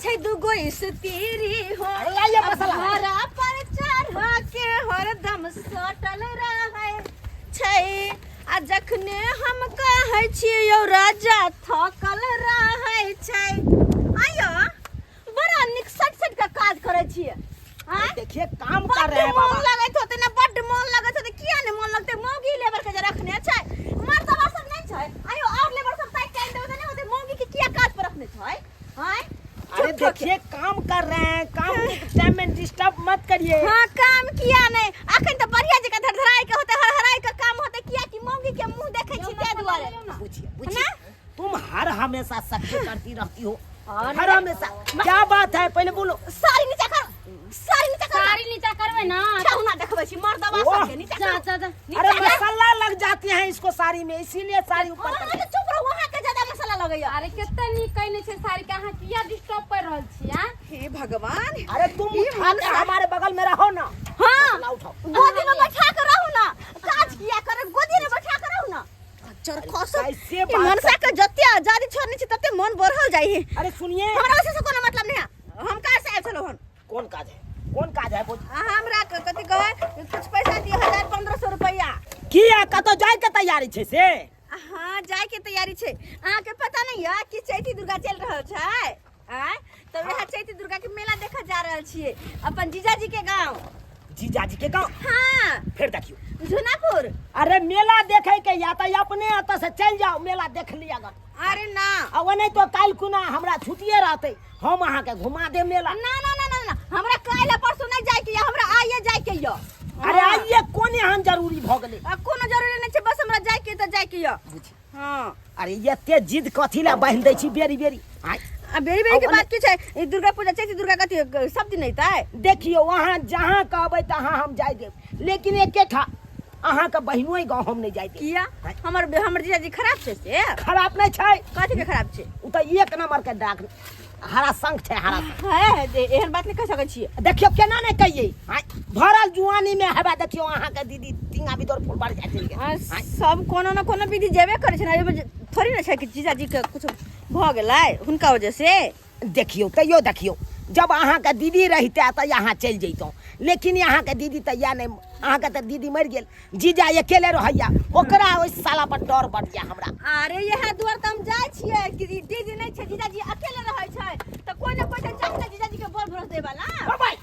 छै दुगो स्त्री हो लाइए मसाला हरा पर चढ़ के हरदम सटल रहै छै आ जखने हम कहै छियै राजा थकल रहै छै आयो बड़ा निक सट का काज करै छियै देखिए काम कर रहे हैं बाबा मन लगैत होते ना बड्ड मन लगैत होते किया ने मन लगते मौगी लेबर के जे रखने छै मर्दवा सब नहीं छै आयो और लेबर सब ताक के देबे नहीं होते मौगी के किया काज पर रखने छै हां अरे देखिए काम कर रहे हैं काम के टाइम में डिस्टर्ब मत करिए हां काम किया नहीं अखन तो बढ़िया जगह धड़धड़ाई के होते हरहराई का काम होते किया कि मौगी के मुंह देखे छी ते दुआरे पूछिए तुम हर हमेशा सख्ती करती रहती हो हर हमेशा क्या बात है पहले बोलो सारी नीचा कर सारी नीचा करबे ना छौना देखबै छी मर्दवा सब के नीचा जा अरे मसाला लग जाती है इसको साड़ी में इसीलिए साड़ी ऊपर कर चुप रहो वहां के ज्यादा मसाला लगैया अरे केते नी कहने छै साड़ी के अहाँ किया डिस्टर्ब कर रहल छी हां हे भगवान अरे तुम उठा के हमारे बगल में रहो ना हां मसाला उठाओ गोदी में बैठा कर रहू ना काज किया कर गोदी में बैठा कर रहू ना चर खसो कैसे ई बात मनसा के जत्ते आजादी छोड़नी छी तत्ते मन बढ़ल जाई है अरे सुनिए हमरा से कोनो मतलब नहीं है हम का से आइल छलो हन कौन काज है बोल हमरा कथि कहै कुछ पैसा दिए 1500 रुपया किया कतो जाय के तैयारी छै से हां जाय के तैयारी छै अहाँ के पता नहीं है कि चैती दुर्गा चल रहल छै आय तो वह चैती दुर्गा के मेला देखा जा रहल छियै अपन जीजाजी के गांव जीजाजी के गांव हां फिर देखियो झुनापुर अरे मेला देखे के या तो अपने अत से चल जाओ मेला देख लिया अरे ना अब नहीं तो काल कुना हमरा छुट्टिए रहते हम अहाँ के घुमा दे मेला ना ना ना ना ना हमरा काल्हि परसों नहीं जाय के या हमरा आइए जाय के या अरे आइए कोन यहाँ जरूरी भ गेले कोनो जरूरी नहीं छै बस हमरा जाय के त जाय के या हां अरे एते जिद कथी ला बांध दै छी बेरी बेरी आ बेरी बेरी के बात की छै ई दुर्गा पूजा चैती दुर्गा कथी सब दिन नहीं देखियो वहाँ जहाँ कहबै तहाँ हम जाय देब लेकिन एके ठा अहाँ के बहिनो गाँव हम नहीं जाय देब किया हमर जीजाजी खराब छै से खराब नहीं छै कथी के खराब छै उ त एक नंबर के डाक हरा संग छै हरा है एहन बात नहीं कह सकै छी देखियो केना नहीं कहिए भरल जुआनी में हेबा देखियो अहाँ के दीदी तिंगा बिदर फूल बाड़ जाय चल सब कोनो न कोनो विधि जेबे करे छै ना थोड़ी ना छै कि जीजाजी के कुछ भ गेलै हुनका वजह से देखियो तैयो देखियो जब अहाँ के दीदी रहते त यहाँ चल जैतौ लेकिन यहाँ के दीदी त या नहीं अहाँ के त दीदी मर गेल जीजा अकेले रहैया ओकरा ओइ साला पर डर बढ़ गया हमरा अरे यह दुआर त हम जाय छियै कि दीदी नहीं छै जीजाजी अकेले रहै छै त कोई न कोई त जान जीजाजी के बोल भरोस देबा ना ओ भाई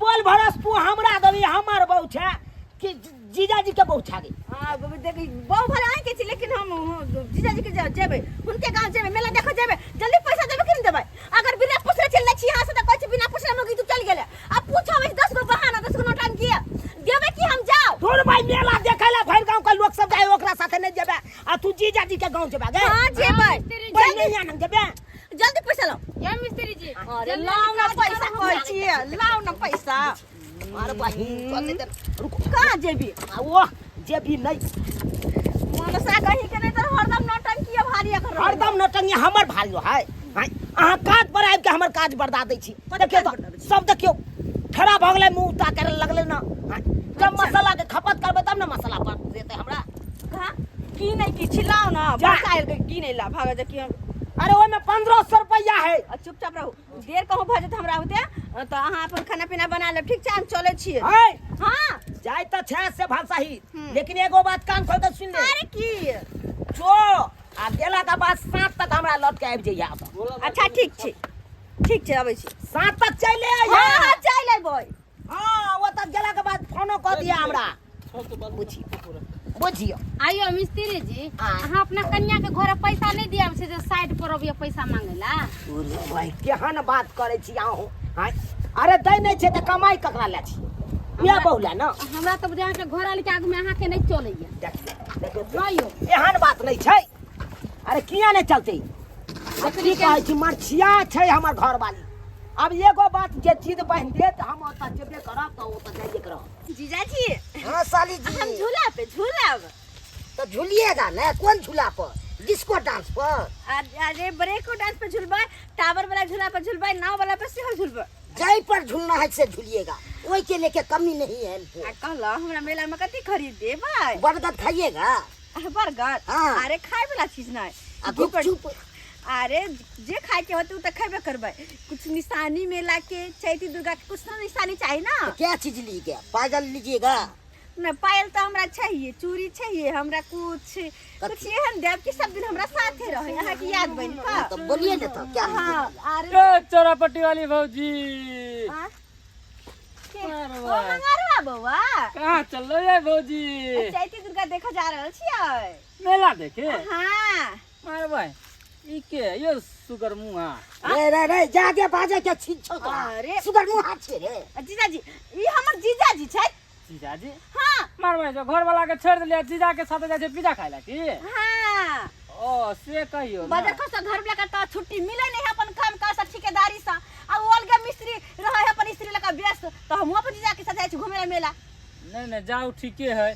बोल भरोस तू हमरा देबी हमर बहू छै कि जीजाजी के बहू छागे हां देखी बहु भले आए के छी लेकिन हम जीजाजी के जेबे उनके गांव जेबे मेला देखो जेबे जल्दी पैसा देबे कि नहीं देबे अगर बिना पूछले चलना छी यहां से त कहै बिना पूछले हम तू चल गेले अब पूछो 10 गो बहाना 10 गो नोटन किया देबे कि हम जाओ तोर भाई मेला देखैला भर गांव के लोग सब जाए ओकरा साथे नहीं जेबे आ तू जीजाजी के गांव जेबे गे हां जेबे जल्दी नहीं जेबे जल्दी पैसा लो या मिस्त्री जी अरे लाओ ना पैसा कहै छी लाओ ना पैसा अरे बहिन रुको कहां जेबी वो जेबी नहीं मनसा कहीं के नहीं त हरदम नौटंकी भारी कर हरदम नौटंकी हमर भारी है अहाँ काज पर आबि के हमर काज बर्दा दै छी देखियो सब देखियो खड़ा भ गेलै मुंह उता करे लगले ना जब मसाला के खपत करबे तब ना मसाला पर देते हमरा कहां की नहीं की छिलाओ ना बकायल के की नहीं ला भागे जे की अरे ओमे 1500 रुपया है चुपचाप रहू देर कहूं भ जेत हमरा होते त अहाँ अपन खाना पीना बना ले ठीक छै हम चले छी हां जाय त छै से भाषाही लेकिन एगो बात कान खोल के सुन ले अरे की जो आ गेला के बाद 7 तक हमरा लौट के आबि जइया अच्छा ठीक छै आबै छी 7 तक चले आइए हां चल आबै हां वो तक गेला के बाद फोनो क दिया हमरा बुझियो आइयो मिस्त्री जी अहाँ अपना कन्या के घरे पैसा नहीं दिया से जो साइड पर अबिया पैसा मांगेला अरे भाई केहन बात करे छी आहू अरे दै नहीं छै त कमाई ककरा ले छी या बहुला ना हमरा तो बुझा के घर आले के आगू में अहाँ के नहीं चलैया देखियो आइयो एहन बात नहीं छै अरे किया नहीं चलते की कहै छी मरछिया छै हमर घर वाली अब एगो बात जे चीज बहन दे त हम ओता जेबे करब त ओता जाइए करब जीजाजी हां साली जी हम झूला पे झूलब तो झूलिएगा ना कौन झूला पर डिस्को डांस पर अरे ब्रेको डांस पे झूलबे टावर वाला झूला पर झूलबे नाव वाला पे सेहो झूलबे जय पर झूलना है से झूलिएगा ओई के लेके कमी नहीं है हमको कहला हमरा मेला में कथी खरीद देबै बरगद खाइएगा बर्गर हाँ। अरे खाए वाला चीज नहीं गुपचुप अरे जे खाए के होते उ त खेबे करबै। कुछ निशानी मेला के चैती दुर्गा के कुछ ना निशानी चाहिए ना। तो क्या चीज लीजिएगा? पायल लीजिएगा? न पायल तो हमरा चाहिए, चूड़ी चाहिए हमरा, कुछ एहन देव कि सब दिन हमरा साथे रहे, यहाँ की याद बन का। तो बोलिए ना तो क्या हाँ लीजिएगा? अरे चौरापट्टी वाली भौजी हाँ? के अरे ओ वाह। मंगारवा बौआ कहाँ चल रही है भौजी? चैती दुर्गा देखा जा रहल छियै। मेला देखे? हाँ मार भाई ई के ये सुगर मुहा रे जाके बाजे के छीन छो तो। अरे। सुगर मुंह हाथ छे रे। जीजाजी ई हमर जीजाजी छै। जीजाजी हाँ मार भाई जो घर वाला के छोड़ दिलिया जीजा के साथ जाए छे पिज्जा खाए ला की? हाँ ओ से कहियो ना। बजर खस घर वाला का छुट्टी मिले नहीं अपन काम का सब ठेकेदारी सा। आ ओलगा मिस्त्री रहे अपन स्त्री लगा व्यस्त तो हम अपन जीजा के साथ जाए छी घूमे ला मेला। नहीं जाओ ठीके है।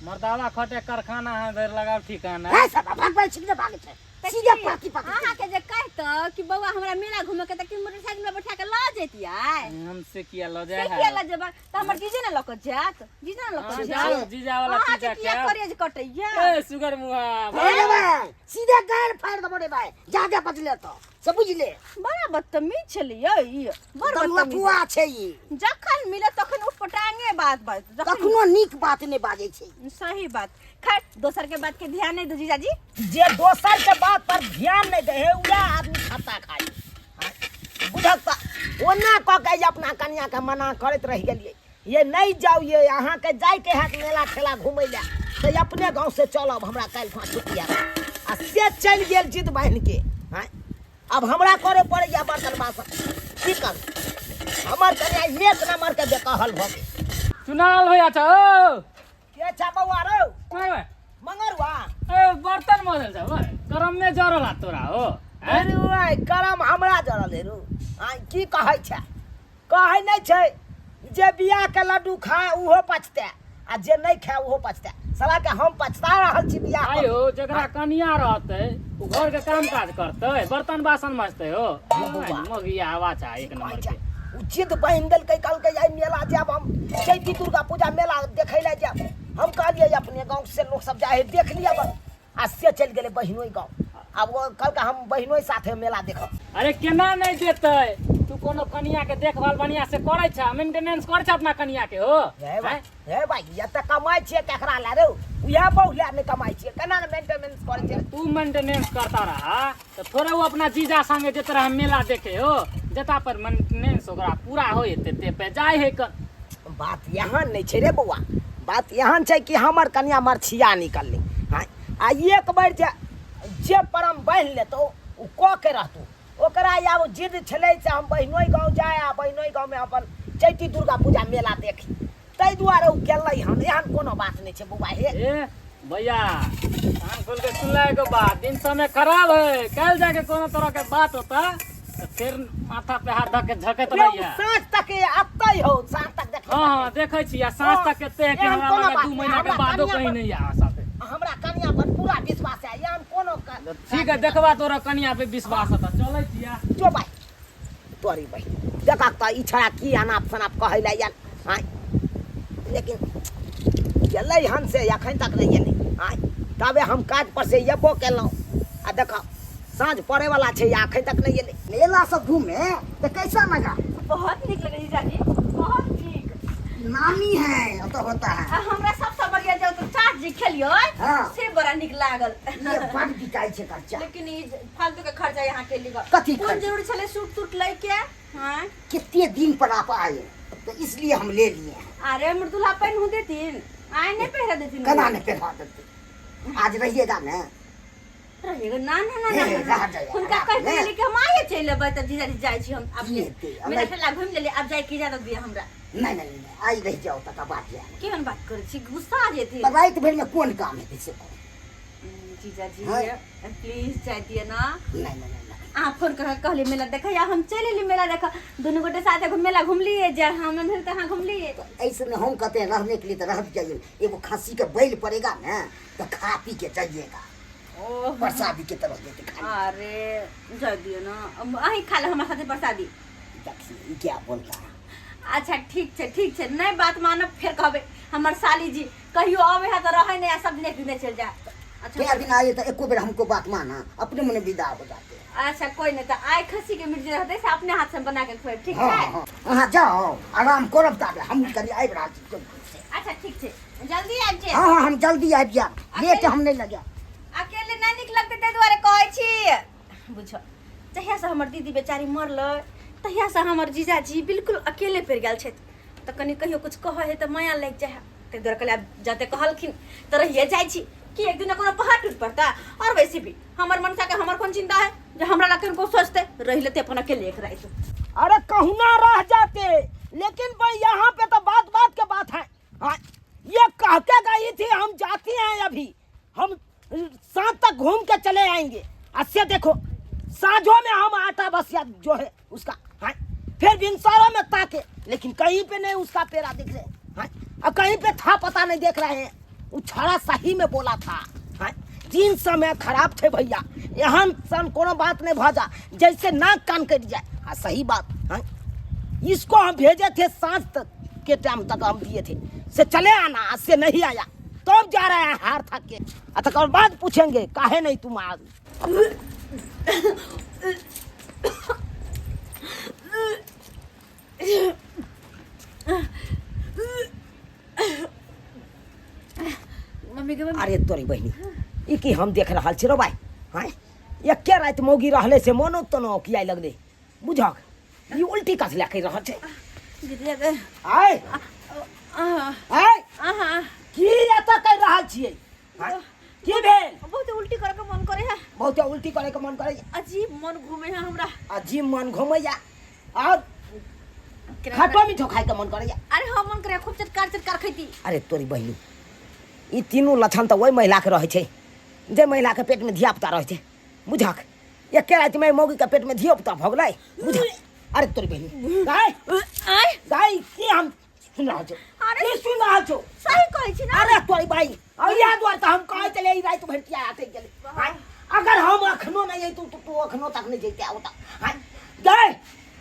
मर्दावा खटे कारखाना है देर लगाओ ठिकाना। है सब भाग भाग छिने भागे छे। सीधे पाती पाती। अहाँ के जे कहत कि बौआ हमरा मेला घूमे के त कि मोटरसाइकिल में बैठा के ल जेतियै। हमसे किया लो से जाए किया ल जेबा त हमर जीजे ने लक जात। जीजे ने लक हाँ, जात। जाओ जीजा वाला अहाँ पिज्जा के किया खाओ। करे जे कटैया। ए सुगर मुहा अरे भाई सीधे गाल फाड़ दबो रे भाई। जाके बदले तो सब बुझले। बड़ा बदतमीज छलियै ई। बड़ तुम बदतमीज। लफुआ छे ई। जखन मिले तखन उठपटांगे बात बात। कखनो नीक बात ने बाजे छे। सही बात। खैर दोसर के बात के ध्यान नहीं दो जीजाजी। जे दोसर के बात पर ध्यान नहीं दे है उड़ा आदमी खाता खाई। बुझत ओना क के अपना कन्या के मना करत रह गेलिए। ये नहीं जाओ ये यहाँ के जाय के हाथ मेला ठेला घूमे ला तो अपने गांव से चलब हमरा काल खा छुट्टिया आ से चल गेल जिद बहन के। हैं अब हमरा करे पड़े या बर्तन बासन की कर हमर कन्या एक नंबर के बेकहल भ गेल। सुनाल हो अच्छा ओ के छा बउआ रो मार भाई मंगरुआ ए बर्तन मजल छ भाई करम में जरला तोरा हो। हैं? अरे ओए करम हमरा जरल रे रू। आ की कहै छै? कहै नहीं छै जे बियाह के लड्डू खाए उहो पचते आ जे नहीं खाए उहो पचते। साला के हम पछता रहल छी बियाह पर। आयो जकरा कनिया रहते उ घर के काम काज करते बर्तन बासन मजते हो। बउआ। मगिया हवा चा एक नंबर के। उ जिद बहिन देल के कल के आई मेला जाब हम चैती दुर्गा पूजा मेला देखै ले जाब। हम कहलिए अपने गांव से लोग सब जाए देख लिया बस। आ से चल गेले बहिनोई गांव। अब वो कल का हम बहिनोई साथे मेला देखब। अरे केना नहीं देते तू कोनो कनिया के देखभाल बढ़िया से करे छ मेंटेनेंस करे छ अपना कनिया के हो। हे भाई ये त कमाई छिए केकरा ला रे? उहे बहुला ने कमाई छिए केना ने मेंटेनेंस करे छिए? तू मेंटेनेंस करता रहा तो थोड़े वो अपना जीजा संगे जे तरह मेला देखे हो जता पर मेंटेनेंस ओकरा पूरा हो जेते ते पे जाय है क। बात यहाँ नहीं छे रे बउआ। बात यहाँ छे कि हमर कन्या मरछिया निकलले। हां आ एक बार जे परम बहन लेतो उ क के रहतो ओकरा या वो जिद छले से हम बहिनोई गांव जाए आ बहिनोई गांव में अपन चैती दुर्गा पूजा मेला देखी तै दुआरे उ गेलै हन। एहन कोनो बात नहीं छे बउआ हे। ए भैया कान खोल के सुन ले के बात दिन समय खराब है कल जाके कोनो तरह के बात होता तो फिर माथा पे हाथ धके झकत रहिया। साँझ तक आतै हो साँझ तक देख। हां देखे छी आ सांस तक केते है कि एहन हमरा कोनो लगे बात 2 नहीं, महीना के हमरा बादो कनिया कहीं पर- नहीं आ साथे। हमरा कन्या पर पूरा विश्वास है। एहन कोनो ठीक है देखबा तोरा कनिया पे विश्वास होता चलै छिया। जो भाई तोरी भाई देखा त ई छड़ा की अनाप शनाप कहै ला यार। हां लेकिन गेलै हन से अखन तक नहीं गेलै। हां तबे हम काज पर से येबो केलौ आ देखा साँझ पड़े वाला छे या अखन तक नहीं गेलै। मेला सब घूमे तो कैसा मजा? बहुत निक लगे जीजाजी बहुत निक। नामी है तो होता है। आ हमरा सबसे बढ़िया जो तो चाट जी खेलियो हाँ। से बड़ा निक लागल। ये बड़ बिकाई छे खर्चा। लेकिन ई फालतू के खर्चा यहाँ के लिए कथी कौन खर्चा? जरूरी छले सूट टूट ले के। हां कितने दिन पर आप आए तो इसलिए हम ले लिए। अरे मृदुला पहन हूं देतीन आए नहीं पहरा देतीन। कना ने पहना देते आज रहिएगा ना। रहेगा ना ना ना ए, ना रह जाए, उनका रह कहते जाए। ले कि हम आए चले बे त जीजाजी जाय छी हम अपने ये दे, मेरा हमरा- ठेला घूम लेले अब जाय की इजाजत दिया हमरा। नहीं आई रह जाओ तक बात जाए। केहन बात करे छी गुस्सा आ जेती। तो रात भर में कौन काम है से करो? जीजाजी हाँ। प्लीज जाय दिए ना। नहीं आ फोन कर कहली मेला देखा या हम चले ली मेला देखा दोनों गोटे साथ एगो मेला घूम लिए जे हम फिर तहां घूम लिए। तो ऐसे में हम कहते हैं रहने के लिए तो रह जाइए। एगो खस्सी का बैल पड़ेगा ना तो खा पी के जाइएगा। ओह प्रसादी के तरह देते खाने। अरे जाय दिए ना अब अहीं खा ले हमरा साथे प्रसादी। देखिए क्या बोल रहा है। अच्छा ठीक छे नहीं बात मानब फिर कहबे हमर साली जी कहियो आवे है तो रहे नहीं सब दिन एक दिन चल जाए। अच्छा। क्या दिन आए तो एको बेर हमको बात माना, अपने मने विदा हो जाते हैं। अच्छा कोई नहीं, तो आए खसी के मिर्ची रहते से अपने हाथ से बना के खुआए, ठीक हाँ है? हाँ हाँ, जाओ आराम करब ताबे हम करी आबि रहल छी। अच्छा ठीक है, जल्दी आबि जाए। हाँ हाँ हम जल्दी आबि जाएब, लेट हम नहीं लगे। अकेले ना निक लगते ताहि दुआरे कहै छी। बुझ, जहिया से हमर दीदी बेचारी मरल तहिया से हमर जीजाजी बिल्कुल अकेले पड़ि गेल छथि। तऽ कनि कहियो कुछ कहै है तऽ माया लागि जाइ है। ताहि दुआरे कहलियै आब जते कहलखिन तऽ रहिए जाइ छी कि एक दिन कोनो पहाड़ टूट पड़ता। और वैसे भी हमर मनसा के हमर कोन चिंता है जे हमरा ला को सोचते रह लेते अपन अकेले एक रात। अरे कहुना रह जाते, लेकिन भाई यहाँ पे तो बात बात के बात है। हाँ, ये कह के गई थी हम जाती हैं अभी, हम शाम तक घूम के चले आएंगे। अच्छे देखो साँझों में हम आटा बसिया जो है उसका, हाँ, फिर बिनसारों में ताके, लेकिन कहीं पे नहीं उसका पेरा दिख रहे। हाँ, अब कहीं पे था पता नहीं देख रहे हैं। वो छड़ा सही में बोला था। हाँ, दिन समय खराब थे भैया, यहाँ सन कोनो बात नहीं भाजा जैसे नाक कान कट जाए। हाँ सही बात। हाँ, इसको हम भेजे थे सांझ तक के टाइम तक हम दिए थे से चले आना, आज से नहीं आया तो जा रहे हैं हार थक के। तक बाद पूछेंगे काहे नहीं तुम आज। मम्मी के अरे तोरी बहनी ई की हम देख रहा छी रो भाई। हाँ, एके रात मौगी रहले से मनो तनो किया लगले बुझक। ई उल्टी कस ला के रह छे। दीदी अगर आय आय आहा की एता कर रहल छियै? हाँ, की भेल? बहुत उल्टी करे के मन करे है। बहुत उल्टी करे के मन करे, अजीब मन घूमे है हमरा। अजीब मन घुमैया और खट्टा मीठो खाए के मन करैया। अरे हम मन करे खूब चटकार खैती। अरे तोरी बहनी ई तीनों लक्षण तो वही महिला के रहे छे जे महिला के पेट में धिया पुता रहे छे बुझक। एके रात में मौगी के पेट में धिया पुता भ गेलै बुझक। अरे तोरी बहनी गाय आय गाय की हम सुन रहा छो। अरे की सुन रहा छो? सही कहै छी ना। अरे तोरी भाई और याद वार तो हम कहे चले ई रात भरतिया आते गेले। हां, अगर हम अखनो नहीं आई तू अखनो तक नहीं जइते होता। हां, गाय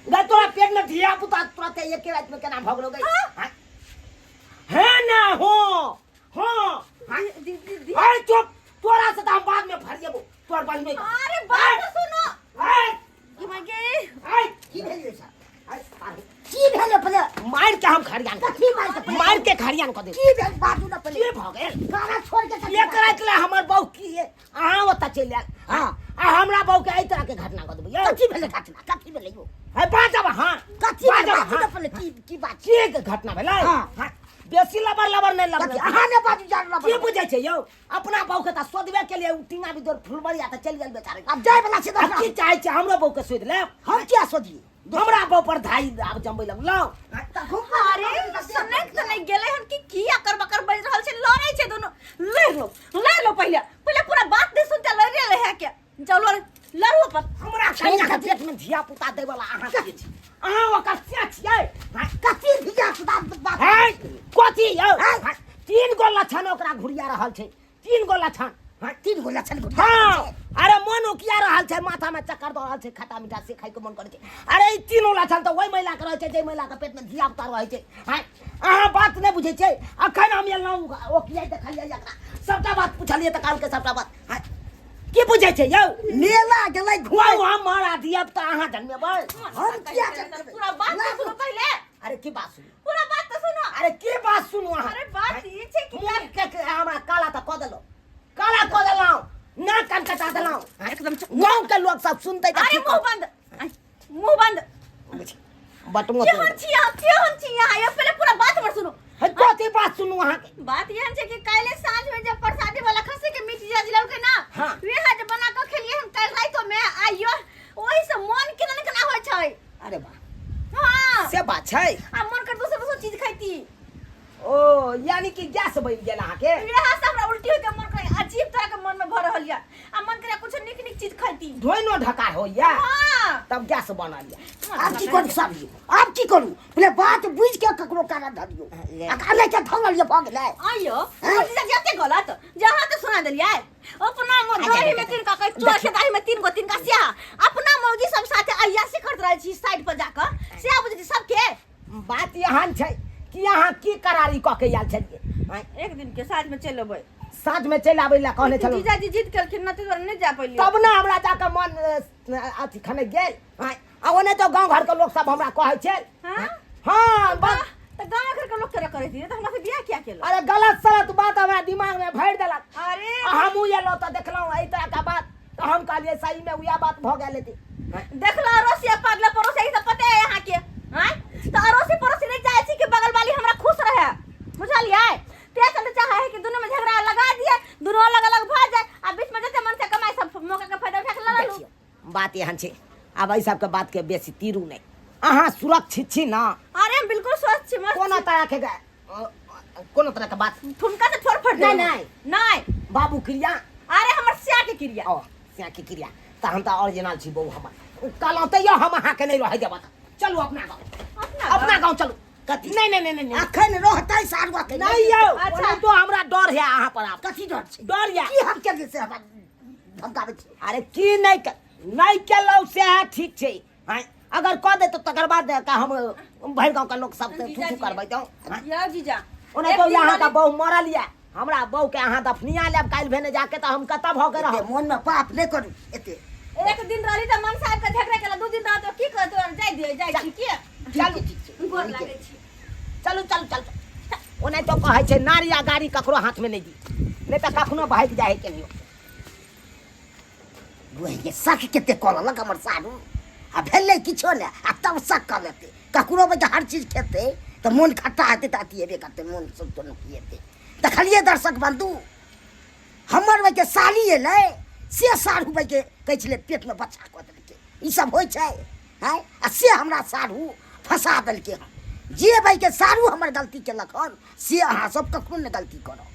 गाय तोरा पेट में धिया पुता तुरंत एके रात में केना भगलो गई? हां, है ना हो हाँ। दीदी अरे चुप, तोरा से तो हम बाद में फरिएबो तोर बहन में। अरे बात तो सुनो। हाय कि मांगे की भेल रे सर? की भेल पहले मार के हम खरियान कथी मार के खरियान कर दे। की भेल बाजू ना पहले। की भ गेल? गाना छोड़ के चल। ये करत ले हमर बहू की है अहाँ ओता चल आयल। हां, आ हमरा बहू के एई तरह के घटना कर देबो। कथी भेल घटना? कथी भेल यो? है बाजब। हां कथी भेल बाजब। बाजू ना हां पहले। की बात? की घटना भेलै? हाँ। हां, बेसी लबर नहीं लबर। कथी अहाँ ने बाजू जान ना। की बुझै छै यौ? अपना बहू के त सोदबे के लिए उटिंगा भी दौर फुलबरिया त चल गेल बेचारे। अब जाय वाला छै अब की चाहे छै हमरो बहू के सोद ले? हम क्या सोधिए? हमरा बहू पर धाई आब जमबै लगलौ। अरे सुनै त नहीं गेलै हन कि किया कर बकर बज रहल छै, लड़ै छै दोनों। ले लो पहले पूरा बात दे सुनते लड़े ले है के। चलो लड़ो पर हमरा कन्या के पेट में धिया पुता दे वाला अहाँ के छी। अहाँ ओकर से छियै? कथी धिया पुता बात? है कथी यौ? तीन गो लक्षण ओकरा घुरिया रहल छै। तीन गो लक्षण। हां, तीन गो लक्षण को। हाँ, अरे मन उकिया रहल छै, माथा में चक्कर दऽ रहल छै, खट्टा मीठा से खाय के मन करे छै। अरे ई तीनों लक्षण तो वही महिला के रहे छै जे महिला के पेट में धिया पुता रहे छै। हां, अहाँ बात नहीं बुझे छै। अखन हम एलौ ओकिया देखलियै एकरा सबटा बात पूछलियै त काल के सबटा बात। हां, की बुझे छै यौ? मेला गेलै हुआ घुआ। हम मारा धिया पुता अहाँ जन्मेबै? हम क्या करबै? पूरा बात तो सुनो पहले। अरे की बात सुनु? पूरा बात तो सुनो। अरे की बात सुनु अहाँ? अरे बात ये छै कि मुँह के हमरा काला त क देलो, काला क देलौ, नाक कान कटा देलौ। एकदम गांव के लोग सब सुनते त अरे मुंह बंद। मुंह बंद। बटुआ केहन छी यहाँ ये पहले पूरा बात हमर सुनो। है कथी बात सुनु अहाँ के? बात यह छै कि काले साँझ में जब प्रसादी वाला खस्सी के मीट जा दिलौ के ना, हाँ। वे हाथ बना के खेलिए हम काल रात में आइयो। ओही से मन केना होय छै। अरे वाह, हां से बात छै। आ मन कर दोसर चीज खाइती। ओ यानी कि गैस बन गेल अहाँ के? वे से हमरा उल्टी होय के मन करे, अजीब तरह के मन में भर रहल या। आ मन करे कुछ निक चीज खाइती। ढोइनो ढका होइया हां तब गैस बनल या। अब की करू सब? अब की करू? पहले बात बुझ के ककरो कान ध दियो। अकेले के भंगल ये भ गेलै। आइयो चीज जते गलत जहां तक सुना देलियै। अपना मोदरी में तीन का चोर के दाढ़ी में तीन का सिया। अपना मौगी सब साथे अय्यासी करत रहै छी साइड पर जाकर। सिया बुझी सबके बात यहाँ छै कि यहाँ की करारी क के आयल छलियै। एक दिन के साथ में चल लेबै। साँझ में चल आबै ला कहने चलो जीजाजी जिद करके न तो नहीं जा पइली तब ना हमरा जाके मन अथी खने गेल हाँ आ ओने तो गांव घर के लोग सब हमरा कहै छै हाँ? हाँ बस तो गांव घर के लोग करे करे थी तो हमरा से बियाह क्या केलो अरे गलत सलत बात हमरा दिमाग में भर देलक अरे हमहू एलो तो देखलहुँ एहि तरह का बात तो हम कहलिए सही में उया बात भ गेल हेतै देखला अड़ोसी पागल पड़ोसी ई सब पते है यहाँ के हैं तो अड़ोसी पड़ोसी नहीं जाए छी कि बगल वाली हमरा खुश रहे बुझलिए ते चलते चाहे है कि दोनों में झगड़ा लगा दिए दोनों अलग अलग भाग जाए आ बीच में जते मन से कमाई सब मौका के फायदा उठा के ला लू देखियो बात एहन छै आब एहि सबके बात के बेसी तीरू नहीं अहाँ सुरक्षित छी ना अरे हम बिल्कुल स्वस्थ छी मस्त कोनो तरह के कोनो तरह के बात ठुमका से छोड़ फट नहीं नहीं नहीं बाबू क्रिया अरे हमर सिया के क्रिया ओ सिया की क्रिया त हम त ओरिजिनल छी बहु हमर कहलौं त यो हम अहाँ के नहीं रह देब चलू अपना गांव अपना गांव चलू कथी नहीं अखन रहतै सारुआ के नहीं यौ अच्छा। ओने तो हमरा डर है अहाँ पर आप कथी डर छै डर या की हम के से हमरा धमकाबै छै अरे की नहीं केलौ से ठीक छै हां अगर कह दे तो तकर बाद का हम भर गांव का लोग सब से थू करबै तो या जीजा ओने तो यहाँ का बहु मरल या हमरा बहु के अहाँ दफनिया लेब काल भेने जाके तो हम कतऽ भ के एते रहब मन में पाप नहीं करू एते एक दिन रहली त मन साहब के झगड़ा केला दू दिन रह तो की कर तो जाय दिए जाय छी के चलू ठीक छै गोर लागे छी चलू ओने तो कहै छै नारी आ गाड़ी ककरो हाथ में नहीं दी नहीं तो कखनो भाग जाए के लियो बुझे शक केते करलक हमर सारू आ भेलै किछो ने आ तब शक कर लेते ककरो में हर चीज खेते तो मन खट्टा हेते त अतिएबे करते मन सब तो नहीं हेते देखलिए दर्शक बंधु हमर भाई के साली एलै से सारू भाई के कहै छलै पेट में बच्चा क देलकै ई सब होय छै हैं आ से हमरा सारू फंसा देलकै हम जे भाई के सारू हमर गलती केलक हन से अहाँ सब कखनो ने गलती करब